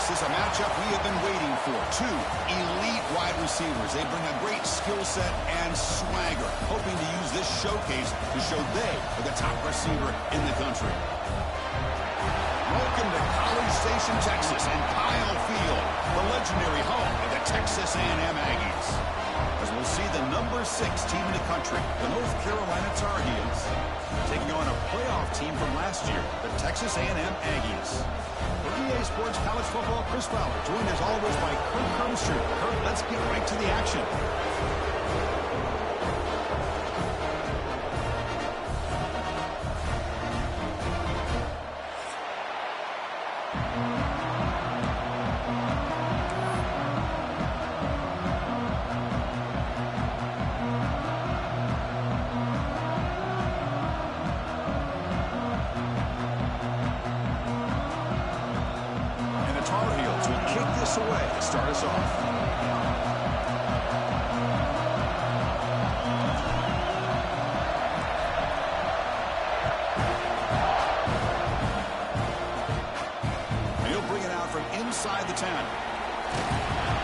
This is a matchup we have been waiting for. Two elite wide receivers. They bring a great skill set and swagger, hoping to use this showcase to show they are the top receiver in the country. Welcome to College Station, Texas, and Kyle Field, the legendary home of the Texas A&M Aggies. As we'll see the number 6 team in the country, the North Carolina Tar Heels, taking on a playoff team from last year, the Texas A&M Aggies. For EA Sports College Football, Chris Fowler, joined as always by Kurt Kirmscher. Kurt, let's get right to the action. Away to start us off. He'll bring it out from inside the 10.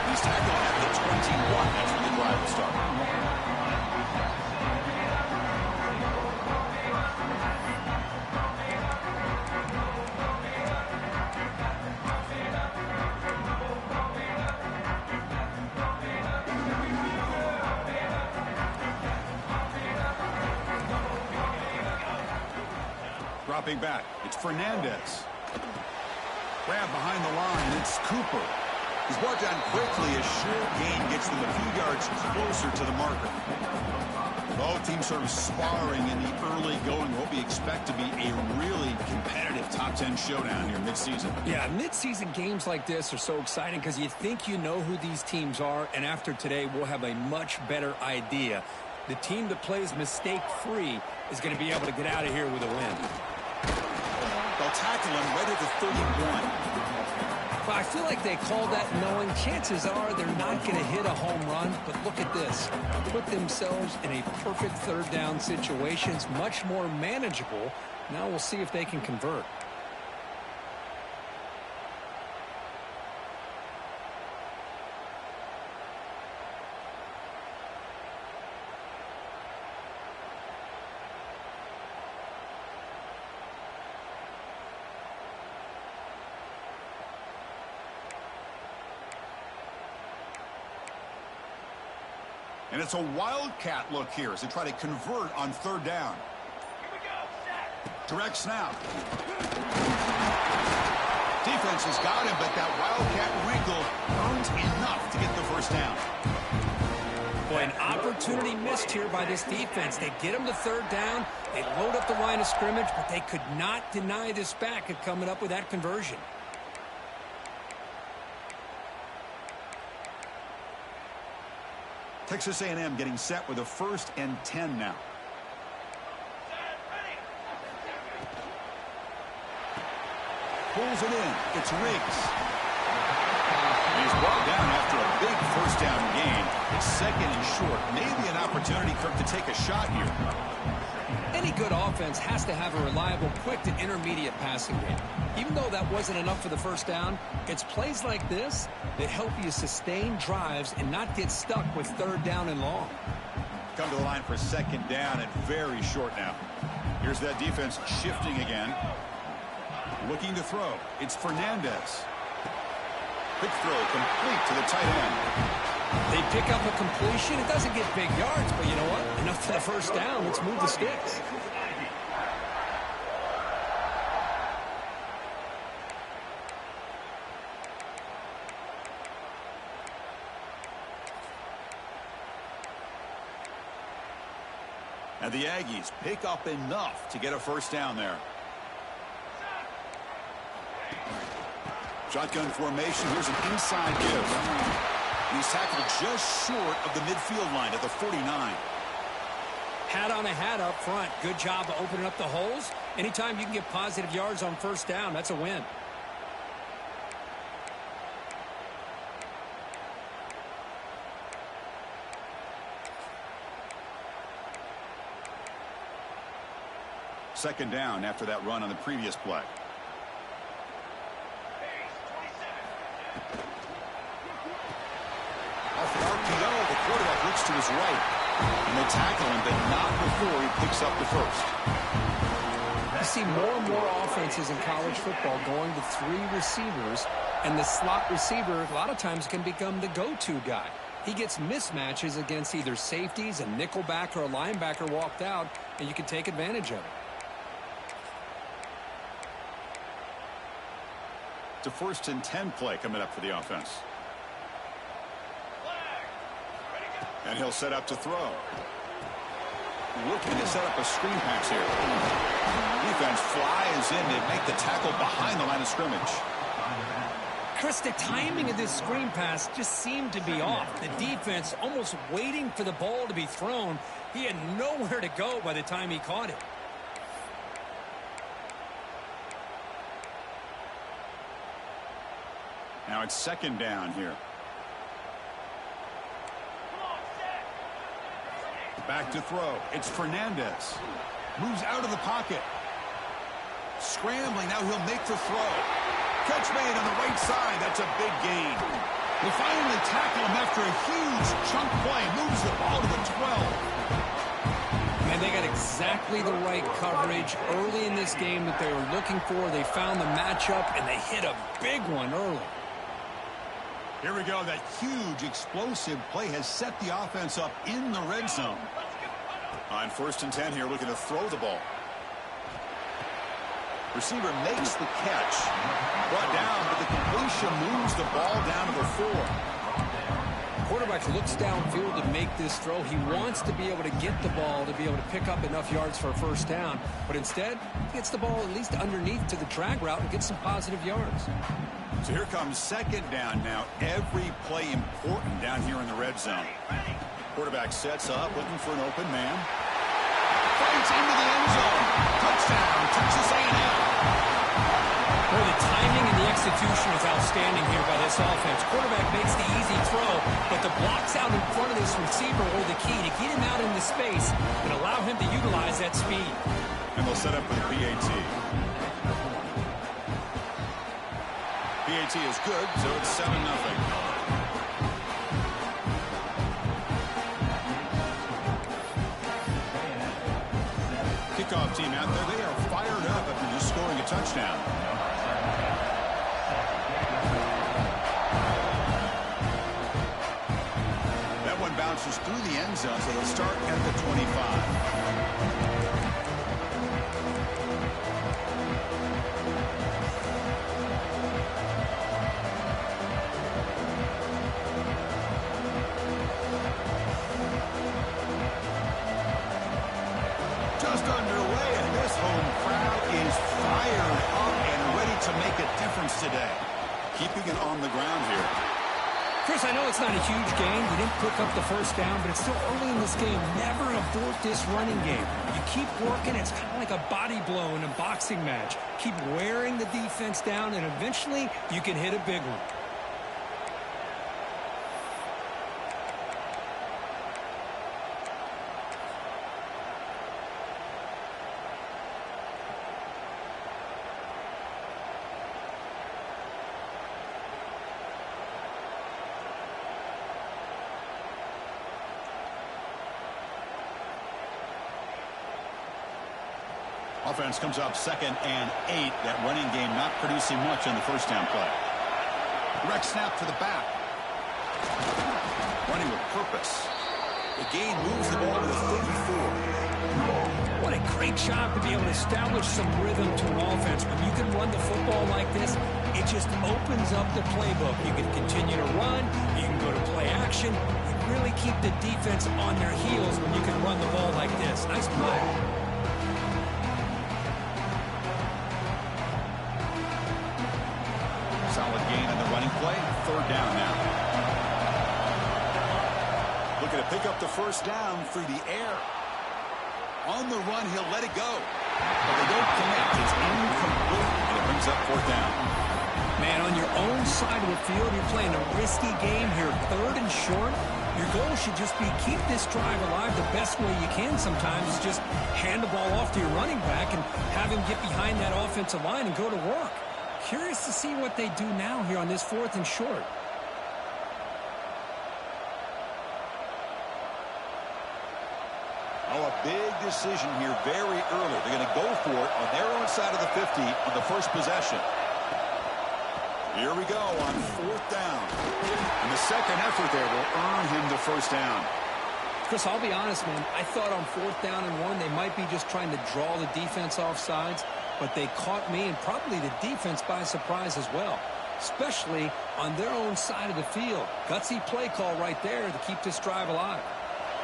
He's tackled at the 21. That's where the drive will start. Dropping back, it's Fernandez. Grab behind the line, it's Cooper. He's brought down quickly as short gain gets them a few yards closer to the marker. Both teams sort of sparring in the early going. What we expect to be a really competitive top 10 showdown here midseason. Yeah, midseason games like this are so exciting because you think you know who these teams are, and after today we'll have a much better idea. The team that plays mistake-free is going to be able to get out of here with a win. They'll tackle him right at the 31. Well, I feel like they call that knowing chances are they're not going to hit a home run, but look at this. Put themselves in a perfect third down situation. It's much more manageable. Now we'll see if they can convert. And it's a wildcat look here as they try to convert on third down. Here we go, set. Direct snap. Defense has got him, but that wildcat wrinkle earns enough to get the first down. Boy, an opportunity missed here by this defense. They get him to third down. They load up the line of scrimmage, but they could not deny this back at coming up with that conversion. Texas A&M getting set with a 1st and 10 now. Pulls it in. It's Riggs. He's brought down after a big first down gain. It's 2nd and short. Maybe an opportunity, Kirk, to take a shot here. Any good offense has to have a reliable, quick to intermediate passing game. Even though that wasn't enough for the first down, it's plays like this that help you sustain drives and not get stuck with third down and long. Come to the line for 2nd down and very short now. Here's that defense shifting again. Looking to throw. It's Fernandez. Quick throw complete to the tight end. They pick up a completion. It doesn't get big yards, but you know what? Enough for the first down. Let's move the sticks. And the Aggies pick up enough to get a first down there. Shotgun formation. Here's an inside give. He's tackled just short of the midfield line at the 49. Hat on a hat up front. Good job of opening up the holes. Anytime you can get positive yards on first down, that's a win. Second down after that run on the previous play. to his right. And they tackle him, but not before he picks up the first. You see more and more offenses in college football going to 3 receivers, and the slot receiver a lot of times can become the go-to guy. He gets mismatches against either safeties, a nickelbacker, or a linebacker walked out, and you can take advantage of it. It's a 1st and 10 play coming up for the offense. And he'll set up to throw. Looking to set up a screen pass here. Defense flies in to make the tackle behind the line of scrimmage. Chris, the timing of this screen pass just seemed to be off. The defense almost waiting for the ball to be thrown. He had nowhere to go by the time he caught it. Now it's 2nd down here. Back to throw. It's Fernandez. Moves out of the pocket. Scrambling. Now he'll make the throw. Catch made on the right side. That's a big gain. They finally tackle him after a huge chunk play. Moves the ball to the 12. Man, they got exactly the right coverage early in this game that they were looking for. They found the matchup, and they hit a big one early. Here we go. That huge explosive play has set the offense up in the red zone. On 1st and 10 here, looking to throw the ball. Receiver makes the catch. Brought down, but the completion moves the ball down to the 4. Quarterback looks downfield to make this throw. He wants to be able to get the ball to be able to pick up enough yards for a 1st down. But instead, he gets the ball at least underneath to the drag route and gets some positive yards. So here comes 2nd down now. Every play important down here in the red zone. Quarterback sets up, looking for an open man. Fights into the end zone. Touchdown, Texas A&M. Boy, the timing and the execution is outstanding here by this offense. Quarterback makes the easy throw, but the blocks out in front of this receiver are the key to get him out into space and allow him to utilize that speed. And they'll set up for the PAT. PAT is good, so it's 7-0. Kickoff team out there, they are fired up after just scoring a touchdown. That one bounces through the end zone, so they'll start at the 25. Just underway, and this home crowd is fired up and ready to make a difference today. Keeping it on the ground here. Chris, I know it's not a huge game. You didn't pick up the 1st down, but it's still early in this game. Never abort this running game. You keep working. It's kind of like a body blow in a boxing match. Keep wearing the defense down, and eventually you can hit a big one. Offense comes up 2nd and 8. That running game not producing much on the 1st down play. Direct snap to the back. Running with purpose. The gain moves the ball to the 34. What a great job to be able to establish some rhythm to an offense. When you can run the football like this, it just opens up the playbook. You can continue to run. You can go to play action. You really keep the defense on their heels when you can run the ball like this. Nice play. Solid gain on the running play. 3rd down now. Looking to pick up the 1st down through the air. On the run, he'll let it go. But they don't connect. It's incomplete, and it brings up 4th down. Man, on your own side of the field, you're playing a risky game here. 3rd and short. Your goal should just be keep this drive alive the best way you can sometimes is just hand the ball off to your running back and have him get behind that offensive line and go to work. Curious to see what they do now here on this 4th and short. Oh, a big decision here very early. They're going to go for it on their own side of the 50 on the first possession. Here we go on 4th down. And the second effort there will earn him the first down. Chris, I'll be honest, man. I thought on 4th down and 1, they might be just trying to draw the defense off sides, but they caught me and probably the defense by surprise as well, especially on their own side of the field. Gutsy play call right there to keep this drive alive.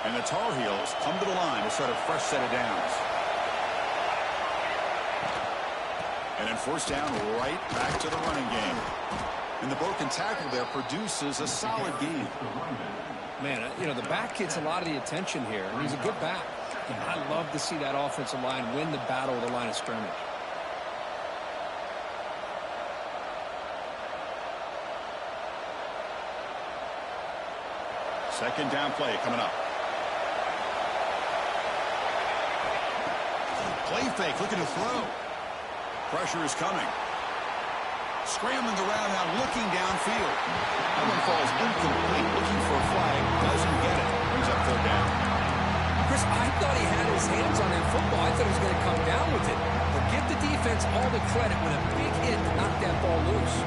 And the Tar Heels come to the line to start a fresh set of downs. And then 1st down, right back to the running game. And the broken tackle there produces a solid gain. Man, you know, the back gets a lot of the attention here, and he's a good back. And I love to see that offensive line win the battle of the line of scrimmage. Second down play coming up. Play fake, looking to throw. Pressure is coming. Scrambling around now, looking downfield. That one falls incomplete, looking for a flag. Doesn't get it. Brings up 3rd down. Chris, I thought he had his hands on that football. I thought he was going to come down with it. But give the defense all the credit with a big hit to knock that ball loose.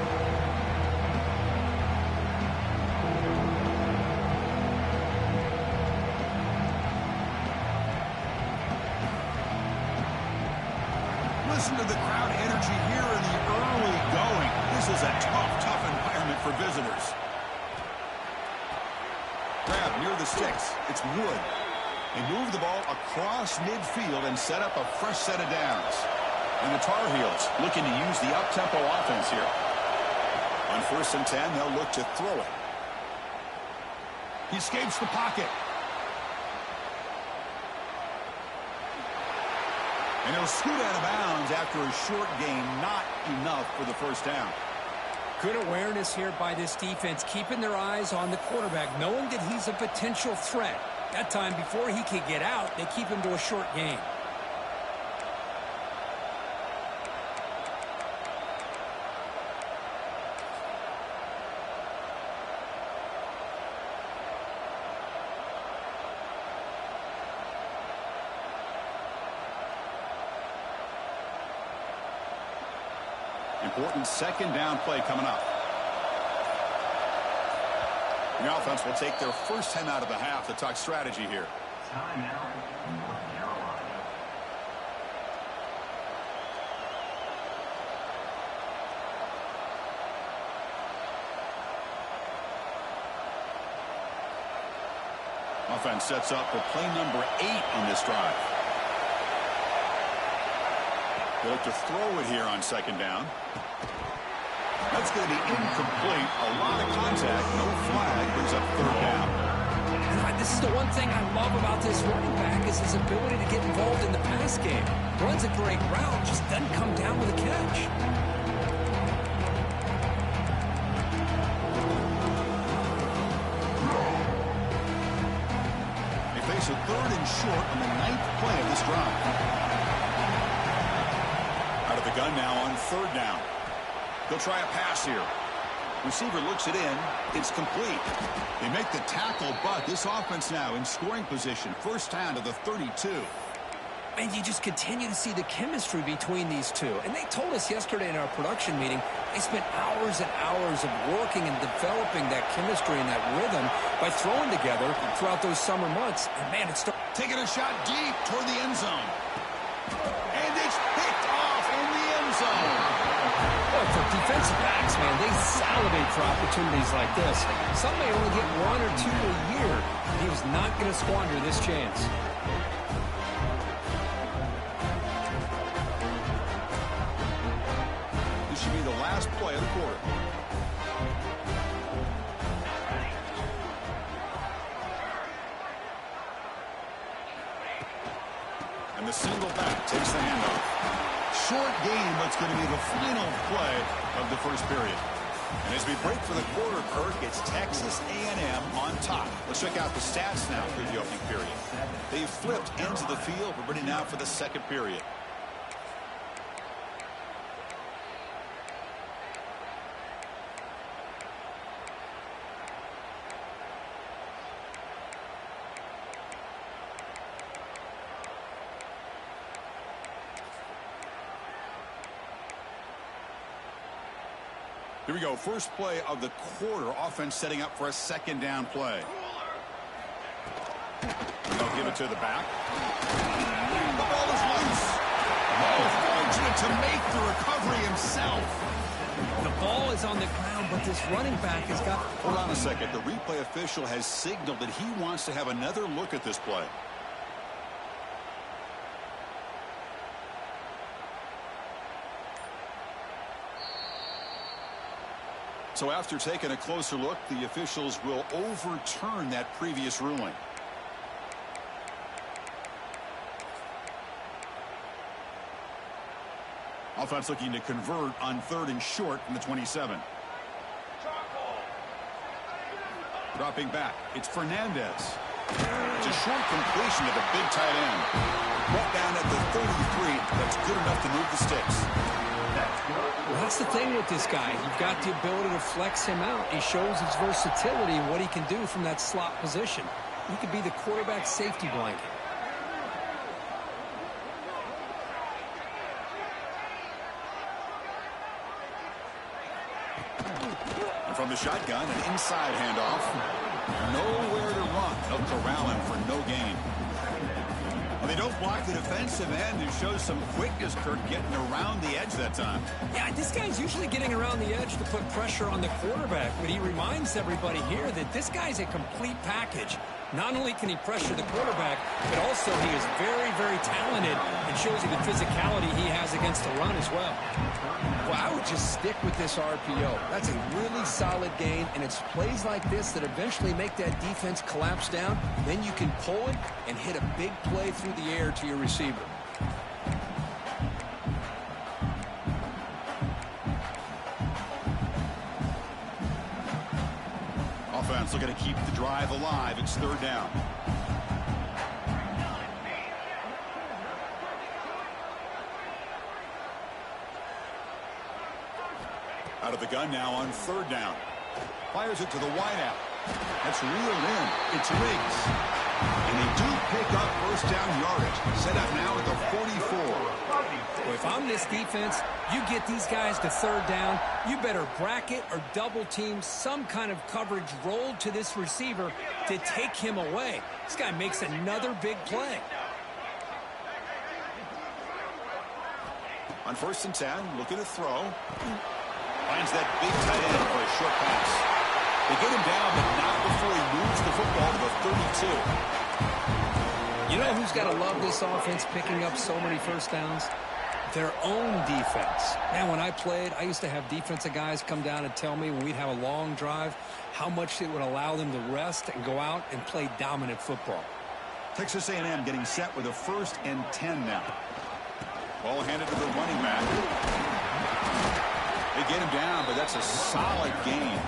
Listen to the crowd energy here in the early going. This is a tough environment for visitors. Grab near the sticks. It's Wood. They move the ball across midfield and set up a fresh set of downs. And the Tar Heels looking to use the up-tempo offense here. On 1st and 10, they'll look to throw it. He escapes the pocket. And he'll scoot out of bounds after a short gain. Not enough for the 1st down. Good awareness here by this defense, keeping their eyes on the quarterback, knowing that he's a potential threat. That time, before he can get out, they keep him to a short gain. Important 2nd down play coming up. The offense will take their first time out of the half to talk strategy here. Timeout, North Carolina. Offense sets up for play number 8 on this drive. They look to throw it here on 2nd down. That's going to be incomplete. A lot of contact. No flag. Brings up 3rd down. This is the one thing I love about this running back is his ability to get involved in the pass game. Runs a great route, just doesn't come down with a catch. They face a 3rd and short on the 9th play of this drive. Out of the gun now on 3rd down. They'll try a pass here. Receiver looks it in. It's complete. They make the tackle, but this offense now in scoring position. 1st down to the 32. And you just continue to see the chemistry between these two. And they told us yesterday in our production meeting, they spent hours and hours of working and developing that chemistry and that rhythm by throwing together throughout those summer months. And, man, it's taking a shot deep toward the end zone. And it's picked off in the end zone. Boy, for defensive backs, man, they salivate for opportunities like this. Some may only get 1 or 2 a year. He was not going to squander this chance. This should be the last play of the quarter. And the single back takes the handoff. Short game, but it's going to be the final play of the first period. And as we break for the quarter, Kirk, it's Texas A&M on top. Let's check out the stats now through the opening period. They've flipped ends of the field. We're ready now for the second period. Here we go. First play of the quarter. Offense setting up for a second down play. They'll give it to the back. The ball is loose. Oh, fortunate to make the recovery himself. The ball is on the ground, but this running back has got... Hold on a second. The replay official has signaled that he wants to have another look at this play. So after taking a closer look, the officials will overturn that previous ruling. Offense looking to convert on 3rd and short from the 27. Dropping back, it's Fernandez. It's a short completion to the big tight end. Brought down at the 33. That's good enough to move the sticks. Well, that's the thing with this guy. You've got the ability to flex him out. He shows his versatility and what he can do from that slot position. He could be the quarterback safety blanket. And from the shotgun, an inside handoff. Nowhere to run. They'll corral him for no gain. Well, they don't block the defensive end and show some quickness, Kirk, getting around the edge that time. Yeah, this guy's usually getting around the edge to put pressure on the quarterback, but he reminds everybody here that this guy's a complete package. Not only can he pressure the quarterback, but also he is very, very talented and shows you the physicality he has against the run as well. Well, I would just stick with this RPO. That's a really solid gain, and it's plays like this that eventually make that defense collapse down. Then you can pull it and hit a big play through the air to your receiver. Offense looking to keep the drive alive. It's 3rd down. Out of the gun now on 3rd down. Fires it to the wideout. That's reeled in. It's Riggs. And they do pick up first down yardage. Set up now at the 44. Well, if I'm this defense, you get these guys to 3rd down, you better bracket or double team some kind of coverage rolled to this receiver to take him away. This guy makes another big play. On 1st and 10, looking to throw. Finds that big tight end for a short pass. They get him down, but not before he moves the football to the 32. You know who's got to love this offense picking up so many first downs? Their own defense. Man, when I played, I used to have defensive guys come down and tell me when we'd have a long drive how much it would allow them to rest and go out and play dominant football. Texas A&M getting set with a 1st and 10 now. Ball handed to the running back. They get him down, but that's a solid gain.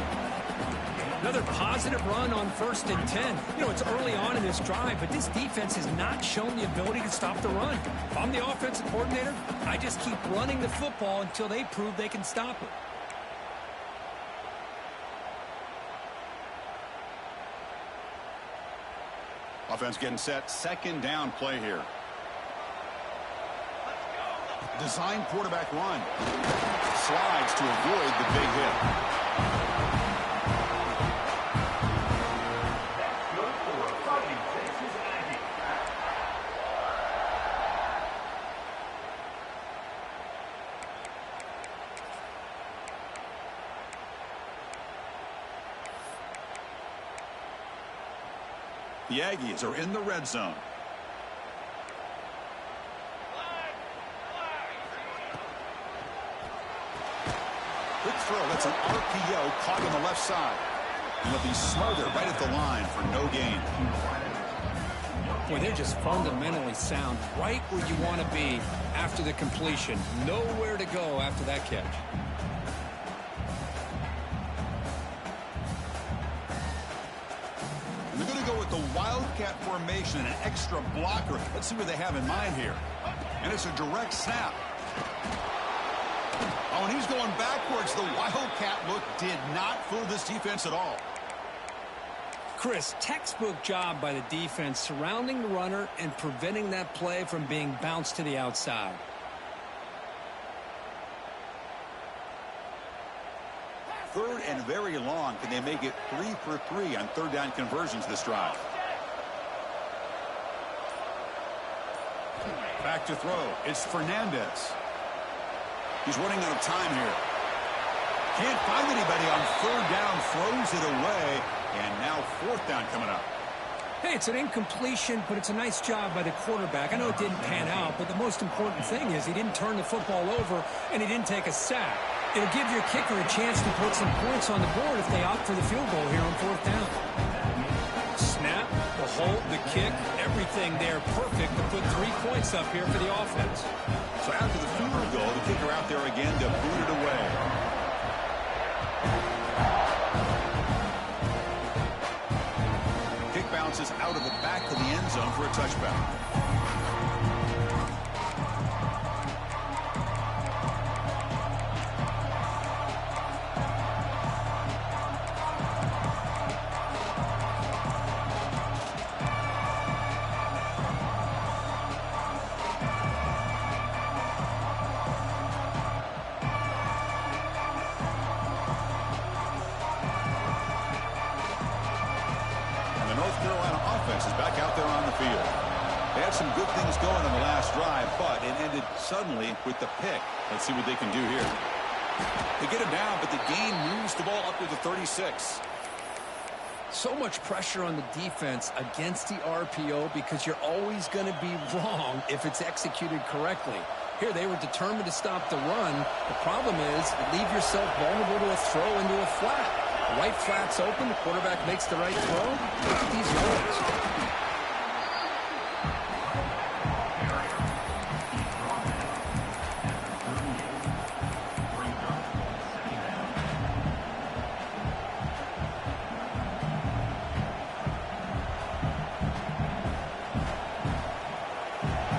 Another positive run on 1st and 10. You know, it's early on in this drive, but this defense has not shown the ability to stop the run. If I'm the offensive coordinator, I just keep running the football until they prove they can stop it. Offense getting set. 2nd down play here. Design quarterback run. Slides to avoid the big hit. The Aggies are in the red zone. Quick throw. That's an RPO caught on the left side. And they'll be smothered right at the line for no gain. Boy, they're just fundamentally sound. Right where you want to be after the completion. Nowhere to go after that catch. They're going to go with the Wildcat formation, an extra blocker. Let's see what they have in mind here. And it's a direct snap. Oh, and he's going backwards. The Wildcat look did not fool this defense at all. Chris, textbook job by the defense surrounding the runner and preventing that play from being bounced to the outside. 3rd and very long. Can they make it 3 for 3 on 3rd down conversions this drive? Back to throw. It's Fernandez. He's running out of time here. Can't find anybody on 3rd down. Throws it away. And now 4th down coming up. Hey, it's an incompletion, but it's a nice job by the quarterback. I know it didn't pan out, but the most important thing is he didn't turn the football over and he didn't take a sack. It'll give your kicker a chance to put some points on the board if they opt for the field goal here on 4th down. Snap, the hold, the kick, everything there perfect to put 3 points up here for the offense. So after the field goal, the kicker out there again to boot it away. Kick bounces out of the back of the end zone for a touchback. Is back out there on the field. They had some good things going on the last drive, but it ended suddenly with the pick. Let's see what they can do here. They get him down, but the gain moves the ball up to the 36. So much pressure on the defense against the RPO because you're always going to be wrong if it's executed correctly. Here they were determined to stop the run. The problem is you leave yourself vulnerable to a throw into a flat. The right flat's open. The quarterback makes the right throw. Look at these yards.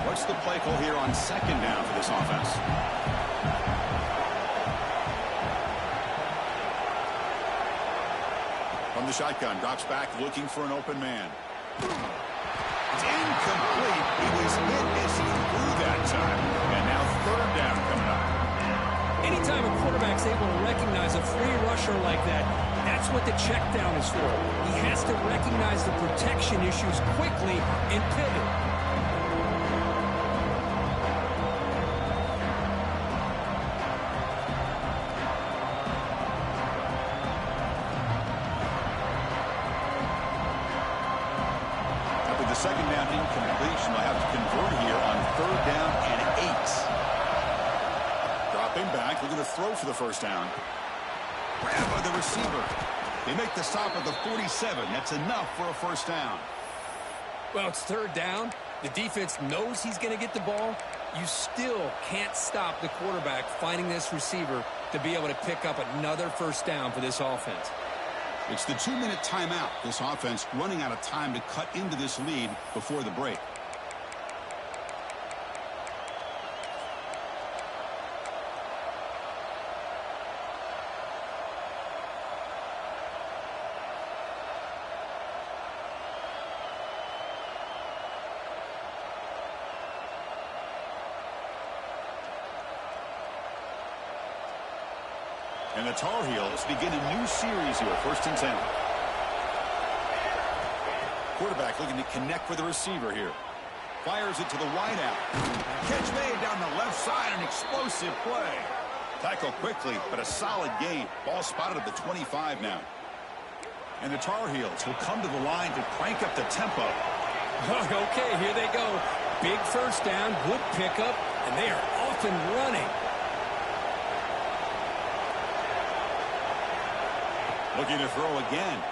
What's the play call here on 2nd down for this offense? From the shotgun, drops back looking for an open man. It's incomplete. He was hit as he threw that time. And now 3rd down coming up. Anytime a quarterback's able to recognize a free rusher like that, that's what the check down is for. He has to recognize the protection issues quickly and pivot. The 2nd down incompletion. They'll have to convert here on 3rd down and 8. Dropping back, looking to throw for the 1st down. Grab by the receiver. They make the stop at the 47. That's enough for a 1st down. Well, it's 3rd down. The defense knows he's going to get the ball. You still can't stop the quarterback finding this receiver to be able to pick up another 1st down for this offense. It's the 2-minute timeout. This offense running out of time to cut into this lead before the break. And the Tar Heels begin a new series here, 1st and 10. Quarterback looking to connect with the receiver here. Fires it to the wideout. Catch made down the left side, an explosive play. Tackle quickly, but a solid gain. Ball spotted at the 25 now. And the Tar Heels will come to the line to crank up the tempo. Okay, here they go. Big 1st down, good pickup, and they are off and running. Looking to throw again.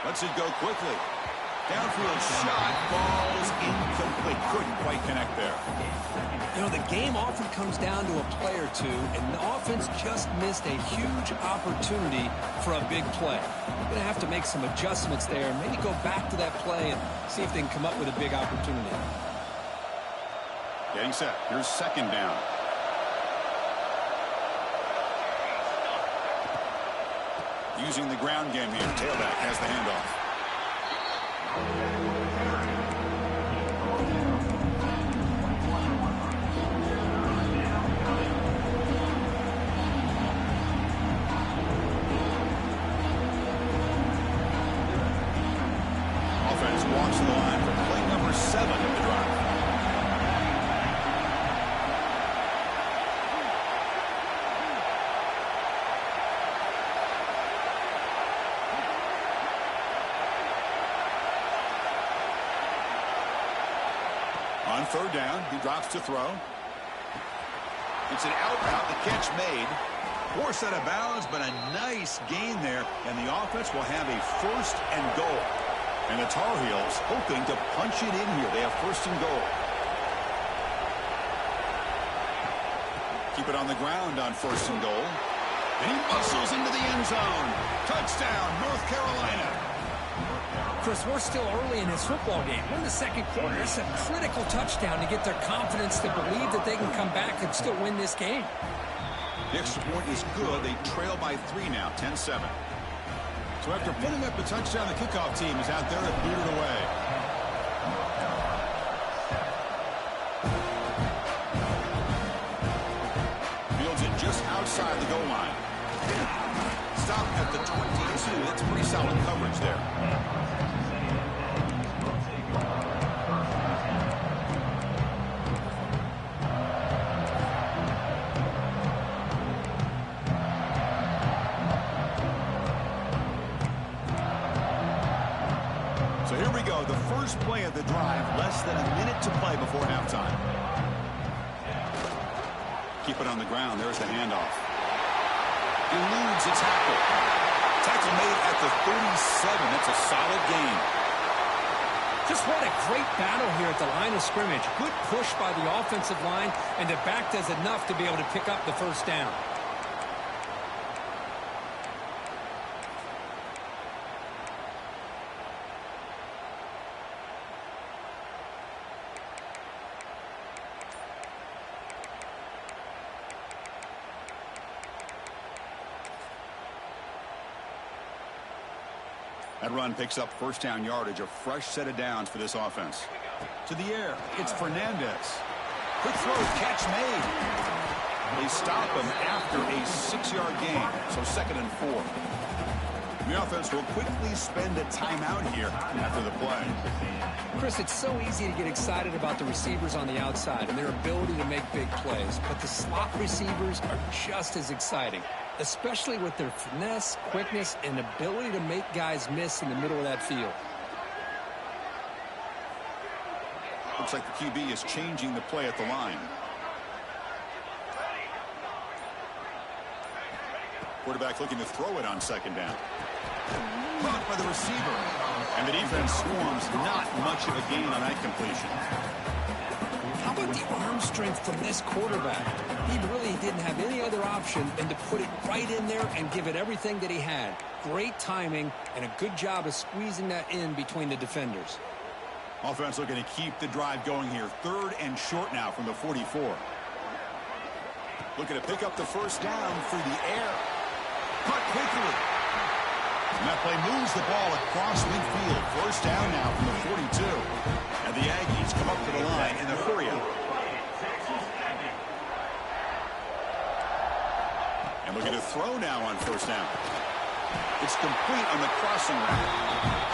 Lets it go quickly. Downfield shot, falls incomplete. Couldn't quite connect there. You know, the game often comes down to a play or two, and the offense just missed a huge opportunity for a big play. They're going to have to make some adjustments there and maybe go back to that play and see if they can come up with a big opportunity. Getting set. Here's 2nd down. Using the ground game here. Tailback has the handoff. On third down, he drops to throw. It's an out route, the catch made. Poor set of balance, but a nice gain there, and the offense will have a first and goal. And the Tar Heels hoping to punch it in here. They have first and goal. Keep it on the ground on first and goal. And he muscles into the end zone. Touchdown, North Carolina. Chris, we're still early in this football game. We're in the second quarter. It's a critical touchdown to get their confidence to believe that they can come back and still win this game. The extra point is good. They trail by 3 now, 10-7. So after putting up the touchdown, the kickoff team is out there to boot it away. Fields it just outside the goal line. Stop at the 22. That's pretty solid coverage there. So here we go, the first play of the drive, less than a minute to play before halftime. Keep it on the ground, there's the handoff. Eludes a tackle. Tackle made at the 37, that's a solid gain. Just what a great battle here at the line of scrimmage. Good push by the offensive line, and the back does enough to be able to pick up the first down. That run picks up first down yardage, a fresh set of downs for this offense. To the air, it's Fernandez. Quick throw, catch made. They stop him after a 6-yard gain, so 2nd and 4. The offense will quickly spend a timeout here after the play. Chris, it's so easy to get excited about the receivers on the outside and their ability to make big plays, but the slot receivers are just as exciting, especially with their finesse, quickness, and ability to make guys miss in the middle of that field. Looks like the QB is changing the play at the line. Quarterback looking to throw it on 2nd down. Caught by the receiver. And the defense swarms, not much of a gain on that completion. How about the arm strength from this quarterback? He really didn't have any other option than to put it right in there and give it everything that he had. Great timing and a good job of squeezing that in between the defenders. Offense looking to keep the drive going here. 3rd and short now from the 44. Looking to pick up the first down through the air. Cut quickly. And that play moves the ball across midfield. First down now from the 42. And the Aggies come up to the line in the hurry-up. And looking to throw now on first down. It's complete on the crossing route.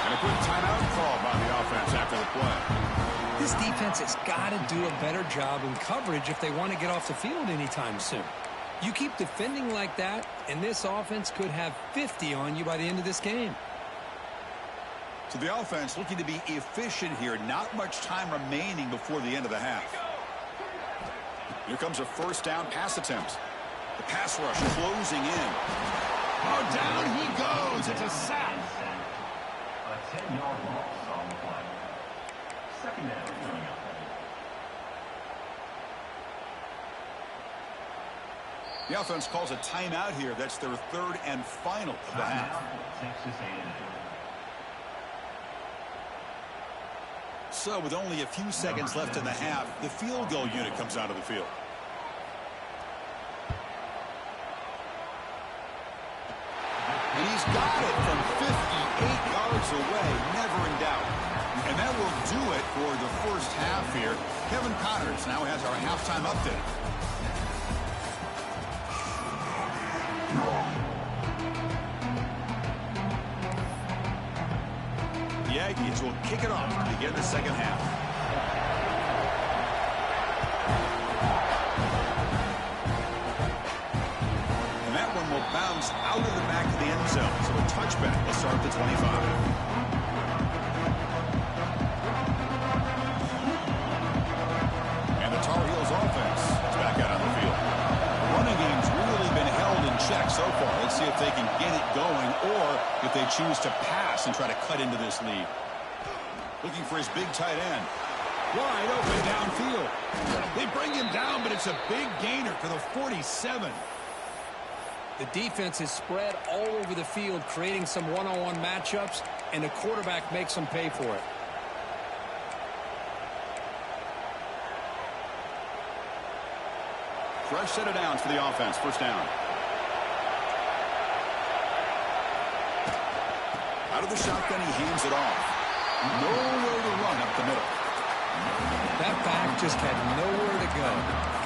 And a quick timeout call by the offense after the play. This defense has got to do a better job in coverage if they want to get off the field anytime soon. You keep defending like that, and this offense could have 50 on you by the end of this game. So the offense looking to be efficient here. Not much time remaining before the end of the half. Here comes a first down pass attempt. The pass rush closing in. Oh, down he goes. It's a sack. A 10-yard loss on the play. 2nd down. The offense calls a timeout here. That's their 3rd and final of the half. Texas A&M. So with only a few seconds left in the half, the field goal unit comes out of the field. And he's got it from 58 yards away, never in doubt. And that will do it for the first half here. Kevin Connors now has our halftime update. The Aggies will kick it off to begin the second half. And that one will bounce out of the back of the end zone. So a touchback will start at the 25. or if they choose to pass and try to cut into this lead. Looking for his big tight end. Wide open downfield. They bring him down, but it's a big gainer for the 47. The defense is spread all over the field, creating some one-on-one matchups, and the quarterback makes them pay for it. Fresh set of downs for the offense. First down. Out of the shotgun, he hands it off. Nowhere to run up the middle. That back just had nowhere to go.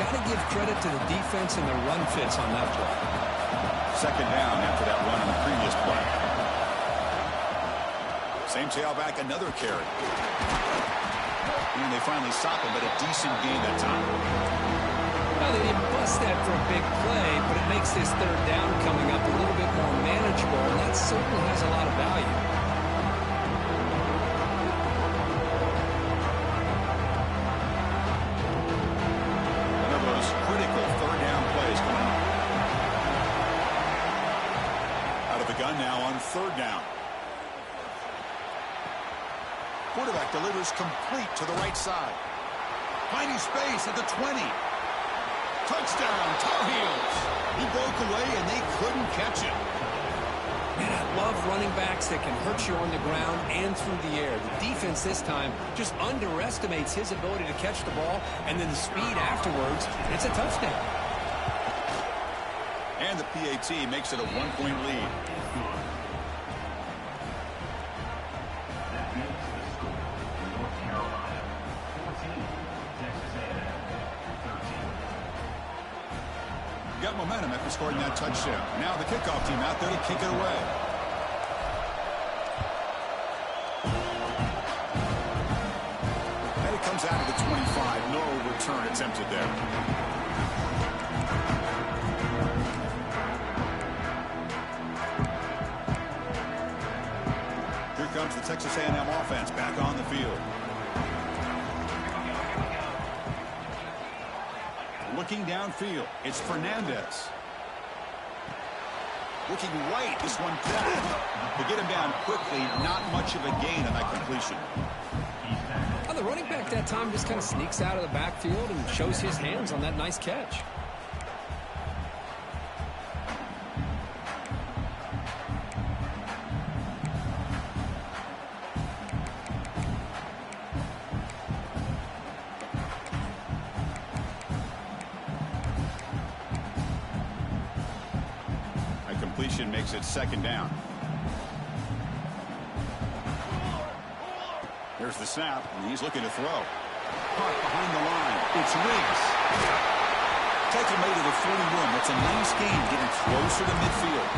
Got to give credit to the defense and the run fits on that play. Second down after that run on the previous play. Same tailback, another carry. And they finally stop him, but a decent gain that time. Well, they didn't bust that for a big play, but it makes this third down coming up a little bit more manageable, and that certainly has a lot of value. One of those critical third down plays coming up. Out of the gun now on third down. Quarterback delivers complete to the right side. Finding space at the 20. Touchdown, Tar Heels. He broke away, and they couldn't catch him. Man, I love running backs that can hurt you on the ground and through the air. The defense this time just underestimates his ability to catch the ball, and then the speed afterwards. It's a touchdown. And the PAT makes it a one-point lead. North Carolina 14, Texas A&M 13. Got momentum after scoring that touchdown. Now the kickoff team out there to kick it away. And it comes out of the 25. No return attempted there. Here comes the Texas A&M offense back on the field. Looking downfield, it's Fernandez. Looking right, this one to get him down quickly, not much of a gain on that completion. Well, the running back that time just kind of sneaks out of the backfield and shows his hands on that nice catch. Makes it second down. Here's the snap, and he's looking to throw. Caught behind the line. It's Riggs. Tackle made it a 41. That's a nice game, getting closer to midfield.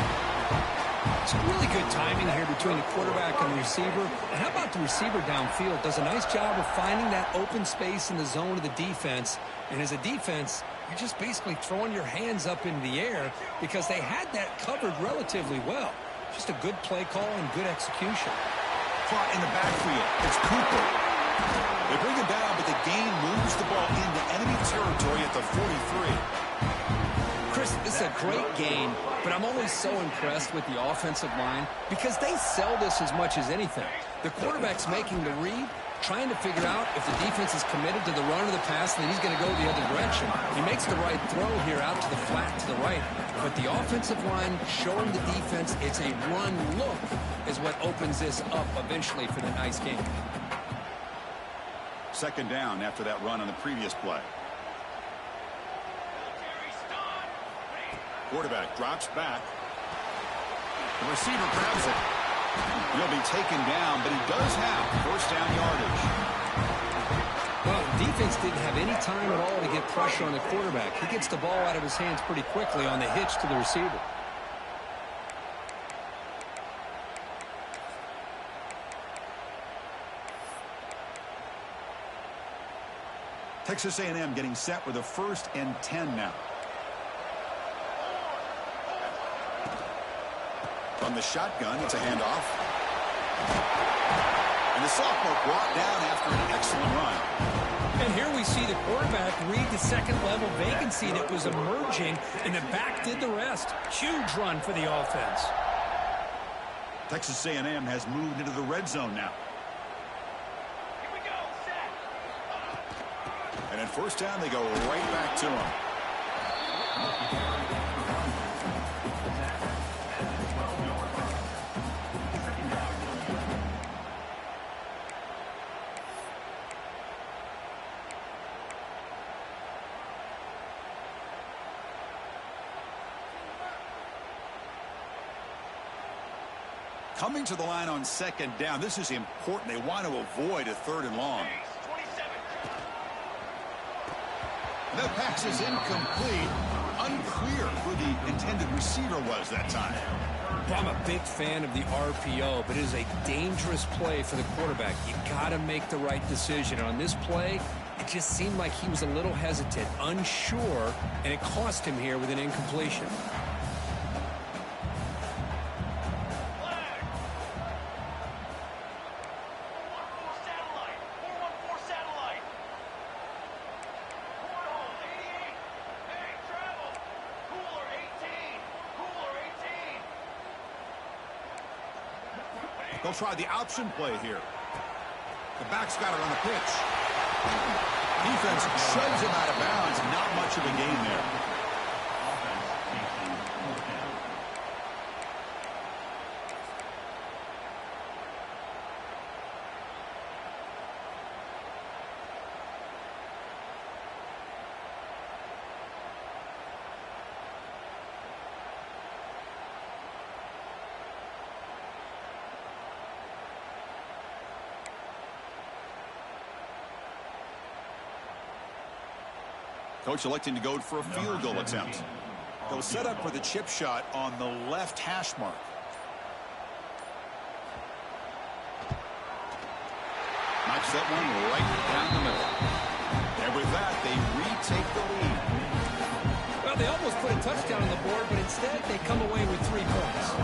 Some really good timing here between the quarterback and the receiver. And how about the receiver downfield? Does a nice job of finding that open space in the zone of the defense. And as a defense, you're just basically throwing your hands up in the air because they had that covered relatively well. Just a good play call and good execution. Caught in the backfield. It's Cooper. They bring him down, but the gain moves the ball into enemy territory at the 43. Chris, this is a great game, but I'm always so impressed with the offensive line because they sell this as much as anything. The quarterback's making the read, trying to figure out if the defense is committed to the run or the pass, then he's going to go the other direction. He makes the right throw here out to the flat to the right. But the offensive line showing the defense it's a run look is what opens this up eventually for the nice game. Second down after that run on the previous play. Quarterback drops back. The receiver grabs it. He'll be taken down, but he does have first down yardage. Well, the defense didn't have any time at all to get pressure on the quarterback. He gets the ball out of his hands pretty quickly on the hitch to the receiver. Texas A&M getting set with a 1st and 10 now. From the shotgun, it's a handoff. And the sophomore brought down after an excellent run. And here we see the quarterback read the second-level vacancy that was emerging, and the back did the rest. Huge run for the offense. Texas A&M has moved into the red zone now. Here we go, set. And at first down, they go right back to him. Coming to the line on second down. This is important. They want to avoid a third and long. 27. The pass is incomplete. Unclear who the intended receiver was that time. Well, I'm a big fan of the RPO, but it is a dangerous play for the quarterback. You got to make the right decision. And on this play, it just seemed like he was a little hesitant, unsure, and it cost him here with an incompletion. They'll try the option play here. The back's got it on the pitch. Defense shoves him out of bounds. Not much of a gain there. Coach electing to go for a field goal attempt. They'll set up for the chip shot on the left hash mark. Knocks that one right down the middle. And with that, they retake the lead. Well, they almost put a touchdown on the board, but instead they come away with 3 points.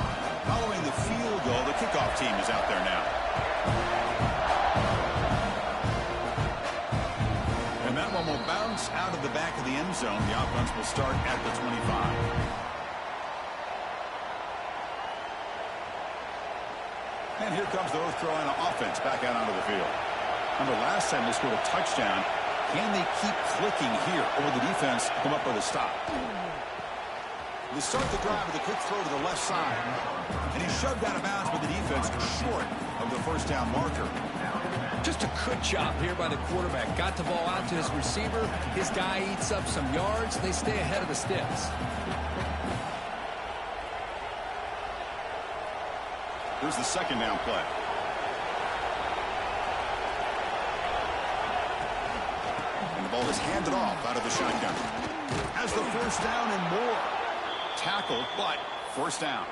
Following the field goal, the kickoff team is out there now. And that one will bounce out of the back of the end zone. The offense will start at the 25. And here comes the North Carolina offense back out onto the field. Remember, last time they scored a touchdown. Can they keep clicking here, or will the defense come up with a stop? They start the drive with a quick throw to the left side. And he's shoved out of bounds by the defense short of the first down marker. Just a good job here by the quarterback. Got the ball out to his receiver. His guy eats up some yards. They stay ahead of the sticks. Here's the second down play. And the ball is handed off out of the shotgun. Has the first down and more. Tackled, but first down.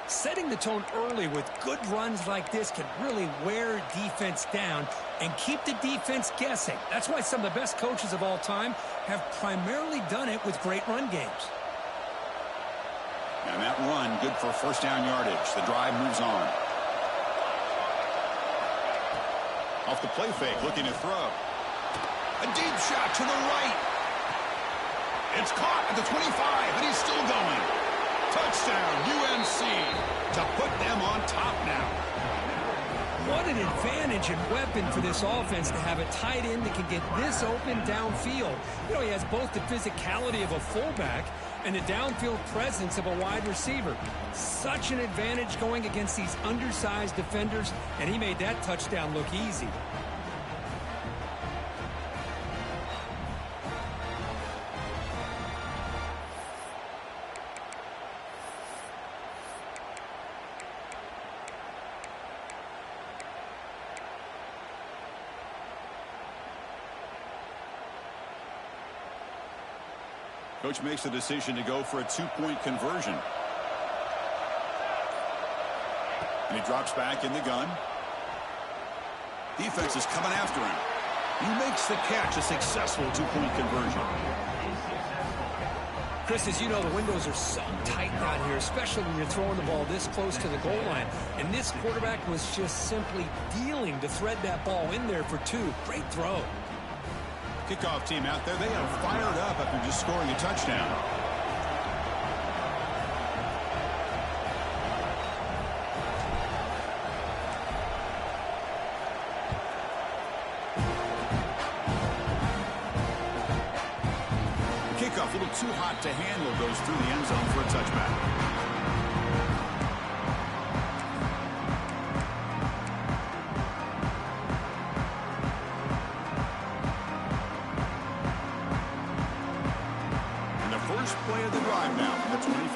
Setting the tone early with good runs like this can really wear defense down and keep the defense guessing. That's why some of the best coaches of all time have primarily done it with great run games. And that run, good for first down yardage. The drive moves on. Off the play fake, looking to throw. A deep shot to the right. It's caught at the 25, and he's still going. Touchdown, UNC, to put them on top now. What an advantage and weapon for this offense to have a tight end that can get this open downfield. You know, he has both the physicality of a fullback and the downfield presence of a wide receiver. Such an advantage going against these undersized defenders, and he made that touchdown look easy. Coach makes the decision to go for a two-point conversion. And he drops back in the gun. Defense is coming after him. He makes the catch, a successful two-point conversion. Chris, as you know, the windows are so tight down here, especially when you're throwing the ball this close to the goal line. And this quarterback was just simply dealing to thread that ball in there for 2. Great throw. Kickoff team out there. They are fired up after just scoring a touchdown. kickoff, a little too hot to handle, goes through the end zone for a touchback. And the first play of the drive now from the 25.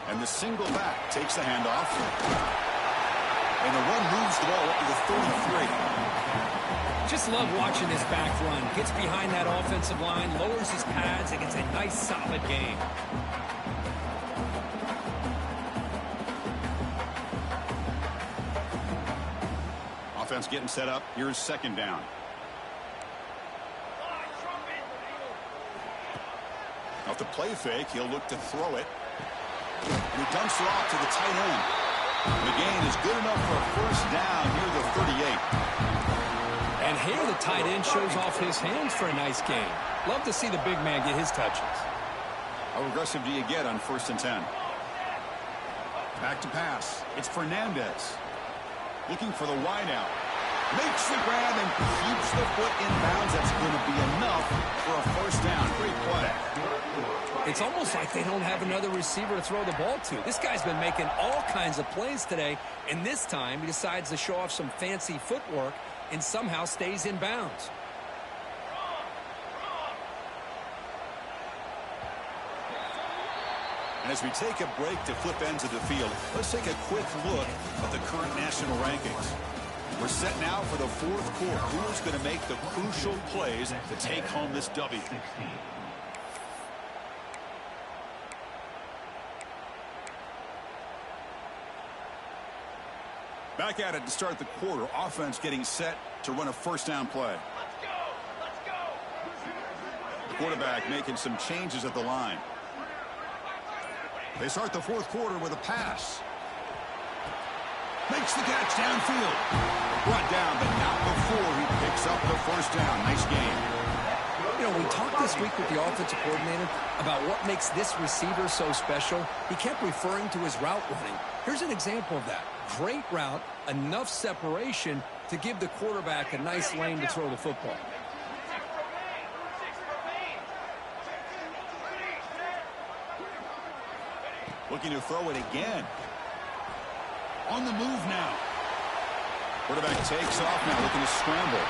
And the single back takes the handoff. And the run moves the ball up to the 33. Just love watching this back run. Gets behind that offensive line, lowers his pads, and gets a nice, solid game. Offense getting set up. Here's second down. Off the play fake, he'll look to throw it. And he dumps it off to the tight end. The gain is good enough for a first down near the 38. And here the tight end shows off his hands for a nice gain. Love to see the big man get his touches. How aggressive do you get on 1st and 10? Back to pass. It's Fernandez. Looking for the wideout. Makes the grab and keeps the foot in bounds. That's going to be enough for a first down. Great play. It's almost like they don't have another receiver to throw the ball to. This guy's been making all kinds of plays today, and this time he decides to show off some fancy footwork and somehow stays in bounds. And as we take a break to flip ends of the field, let's take a quick look at the current national rankings. We're set now for the fourth quarter. Who's going to make the crucial plays to take home this W? Back at it to start the quarter. Offense getting set to run a first down play. The quarterback making some changes at the line. They start the fourth quarter with a pass. Makes the catch downfield. Brought down, but not before he picks up the first down. Nice game. You know, we talked this week with the offensive coordinator about what makes this receiver so special. He kept referring to his route running. Here's an example of that. Great route, enough separation to give the quarterback a nice lane to throw the football. Looking to throw it again. On the move now. Quarterback takes off now, looking to scramble.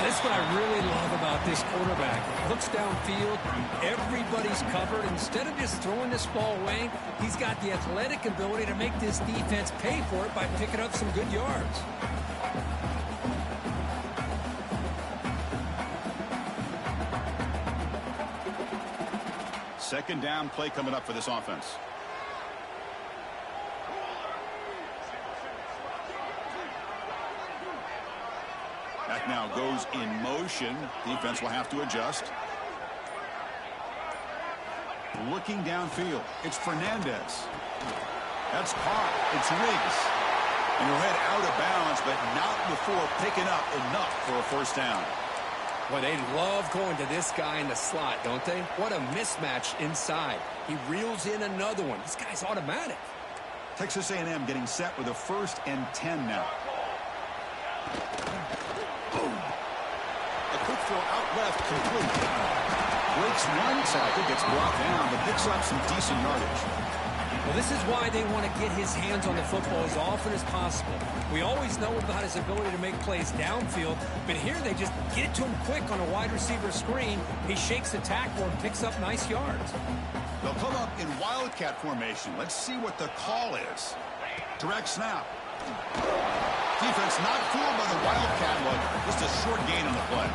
That's what I really love about this quarterback. Looks downfield, everybody's covered. Instead of just throwing this ball away, he's got the athletic ability to make this defense pay for it by picking up some good yards. Second down play coming up for this offense. Back now goes in motion. Defense will have to adjust. Looking downfield. It's Fernandez. That's caught. It's Riggs. And he'll head out of bounds, but not before picking up enough for a first down. Well, they love going to this guy in the slot, don't they? What a mismatch inside. He reels in another one. This guy's automatic. Texas A&M getting set with a 1st and 10 now. Boom. A quick throw out left, complete. Breaks one tackle, gets brought down, but picks up some decent yardage. Well, this is why they want to get his hands on the football as often as possible. We always know about his ability to make plays downfield, but here they just get it to him quick on a wide receiver screen. He shakes the tackle and picks up nice yards. They'll come up in wildcat formation. Let's see what the call is. Direct snap. Defense not fooled by the wildcat look. Just a short gain on the play.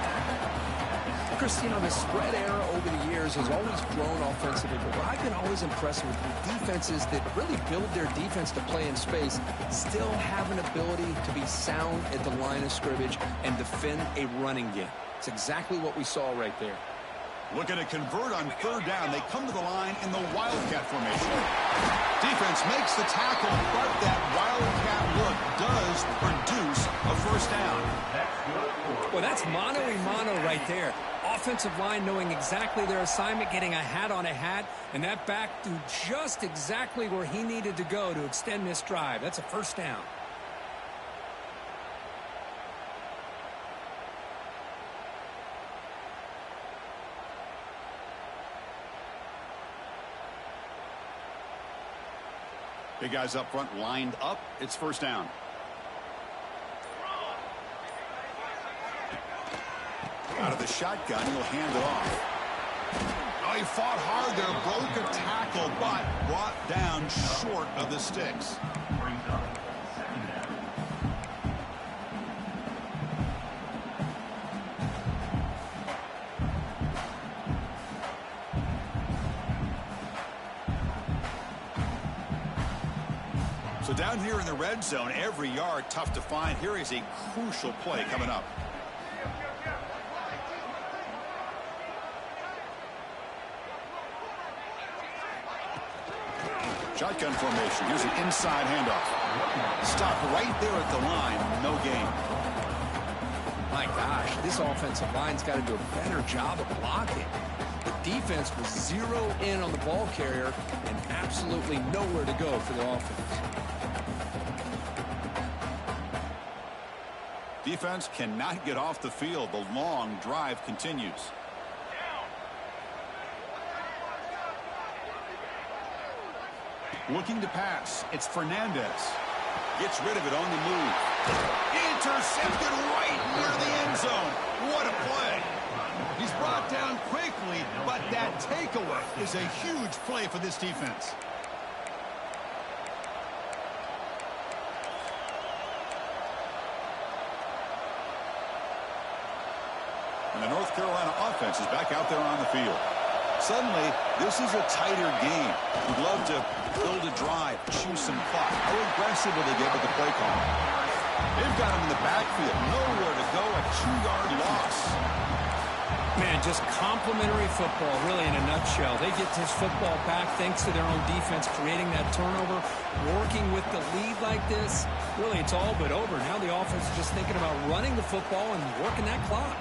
Chris, you know, the spread era over the years has always grown offensively, but what I've been always impressed with defenses that really build their defense to play in space still have an ability to be sound at the line of scrimmage and defend a running game. It's exactly what we saw right there. Looking to convert on 3rd down. They come to the line in the wildcat formation. Defense makes the tackle, but that wildcat look does produce a first down. Well, that's mano-a-mano right there. Offensive line knowing exactly their assignment, getting a hat on a hat, and that back to just exactly where he needed to go to extend this drive. That's a first down. Big guys up front lined up. It's first down. Out of the shotgun, he'll hand it off. Oh, he fought hard there, broke a tackle, but brought down short of the sticks. Brings up second down. So down here in the red zone, every yard tough to find. Here is a crucial play coming up. Shotgun formation. Here's an inside handoff. Stop right there at the line. No gain. My gosh, this offensive line's got to do a better job of blocking. The defense was zero in on the ball carrier and absolutely nowhere to go for the offense. Defense cannot get off the field. The long drive continues. Looking to pass. It's Fernandez. Gets rid of it on the move. Intercepted right near the end zone. What a play. He's brought down quickly, but that takeaway is a huge play for this defense. And the North Carolina offense is back out there on the field. Suddenly, this is a tighter game. We'd love to build a drive, choose some clock. How aggressive will they get with the play call? They've got him in the backfield. Nowhere to go. A 2-yard loss. Man, just complimentary football, really, in a nutshell. They get this football back thanks to their own defense, creating that turnover, working with the lead like this. Really, it's all but over. Now the offense is just thinking about running the football and working that clock.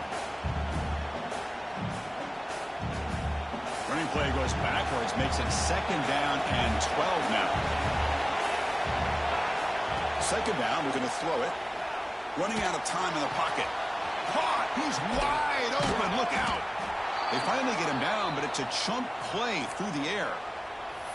Running play goes backwards, makes it second down and 12 now. Second down, we're going to throw it. Running out of time in the pocket. Caught! He's wide open. Look out! They finally get him down, but it's a chunk play through the air.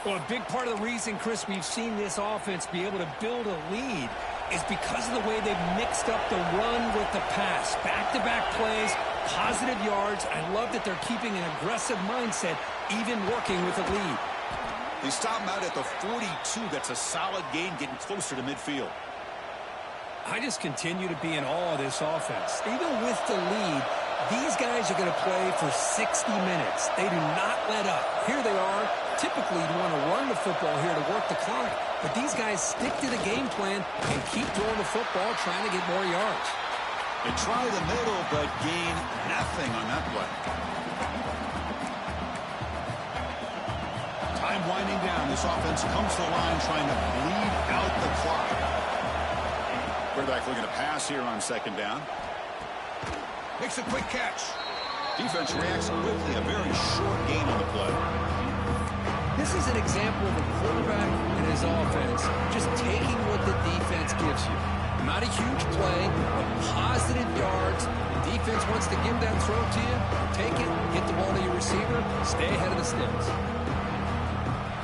Well, a big part of the reason, Chris, we've seen this offense be able to build a lead is because of the way they've mixed up the run with the pass. Back-to-back plays, positive yards. I love that they're keeping an aggressive mindset, even working with a lead. They stop him out at the 42. That's a solid gain, getting closer to midfield. I just continue to be in awe of this offense. Even with the lead, these guys are going to play for 60 minutes. They do not let up. Here they are. Typically, you want to run the football here to work the clock, but these guys stick to the game plan and keep throwing the football, trying to get more yards. They try the middle, but gain nothing on that play. Time winding down. This offense comes to the line trying to bleed out the clock. Quarterback looking to pass here on second down. Makes a quick catch. Defense reacts quickly. A very short gain on the play. This is an example of a quarterback and his offense just taking what the defense gives you. Not a huge play, but positive yards. The defense wants to give that throw to you. Take it, get the ball to your receiver, stay ahead of the sticks.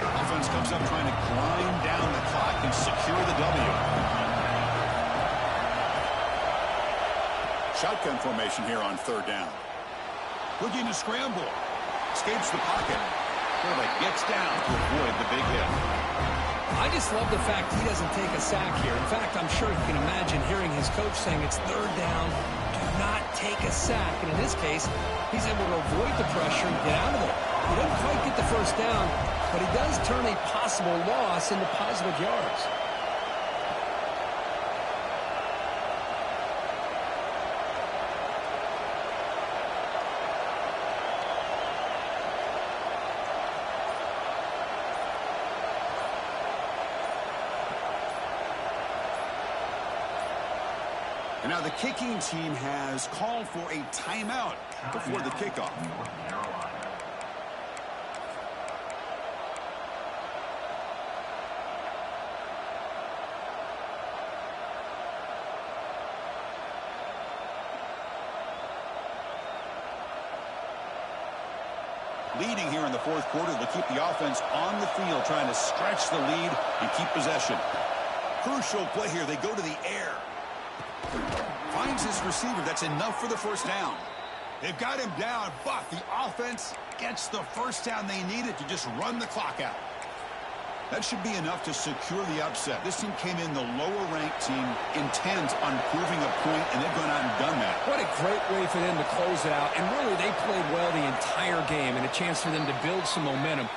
Offense comes up trying to grind down the clock and secure the W. Shotgun formation here on third down. Looking to scramble. Escapes the pocket. Quarterback gets down to avoid the big hit. I just love the fact he doesn't take a sack here. In fact, I'm sure you can imagine hearing his coach saying it's third down, do not take a sack. And in this case, he's able to avoid the pressure and get out of it. He doesn't quite get the first down, but he does turn a possible loss into positive yards. And now the kicking team has called for a timeout before the kickoff. North Carolina. Leading here in the fourth quarter, they'll keep the offense on the field, trying to stretch the lead and keep possession. Crucial play here. They go to the air. Finds his receiver. That's enough for the first down. They've got him down, but the offense gets the first down they needed to just run the clock out. That should be enough to secure the upset. This team came in the lower-ranked team, intent on proving a point, and they've gone out and done that. What a great way for them to close it out. And really, they played well the entire game, and a chance for them to build some momentum.